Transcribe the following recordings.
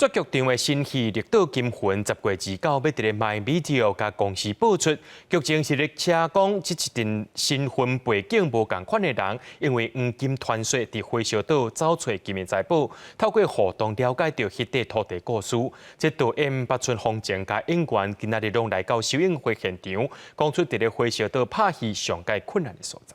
作剧场的新戏《绿岛金魂》10月29要伫咧 MyVideo 甲公司播出。剧情是咧车讲，这一阵身份背景无共款的人，因为黄金传说伫火烧岛找找金的财宝，透过互动了解到迄块土地故事。这导演北村风景甲演员今仔日拢来到首映会现场，讲出伫咧火烧岛拍戏上界困难的所在。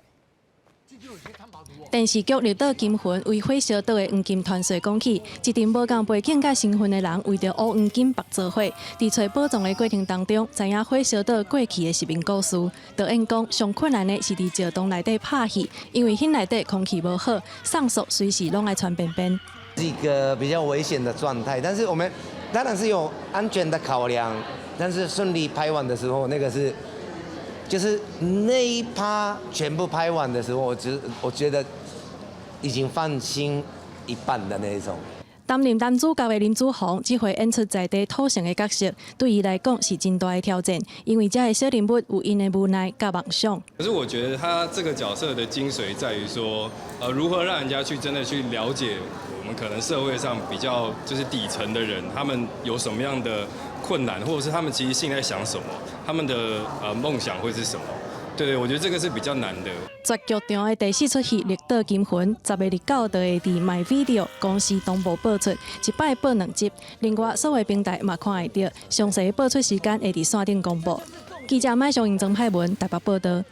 电视剧《绿岛金魂》为火烧岛的黄金传说讲起，一群无共背景甲身份的人为着乌黄金绑做伙，伫找宝藏的过程当中，知影火烧岛过去的实名故事。导演讲，上困难的是伫石洞内底拍戏，因为迄内底空气无好，上锁随时拢爱传便便。是一个比较危险的状态，但是我们当然是有安全的考量，但是顺利拍完的时候，那个是。 就是那一趴全部拍完的时候，我觉得已经放心一半的那一种。担任男主角的林子宏，这回演出在地土城的角色，对伊来讲是真大的挑战，因为这个小人物有因的无奈甲梦想。可是我觉得他这个角色的精髓在于说，如何让人家去真的去了解我们可能社会上比较就是底层的人，他们有什么样的困难，或者是他们其实心里在想什么，他们的梦想会是什么？对，我觉得这个是比较难的。绝剧场的第4出戏《绿岛金魂》10月29就会伫 MyVideo 公司同步播出，一摆播2集。另外，所有平台嘛看会到，详细播出时间会伫线顶公布。记者麦尚英、曾海文台北报道。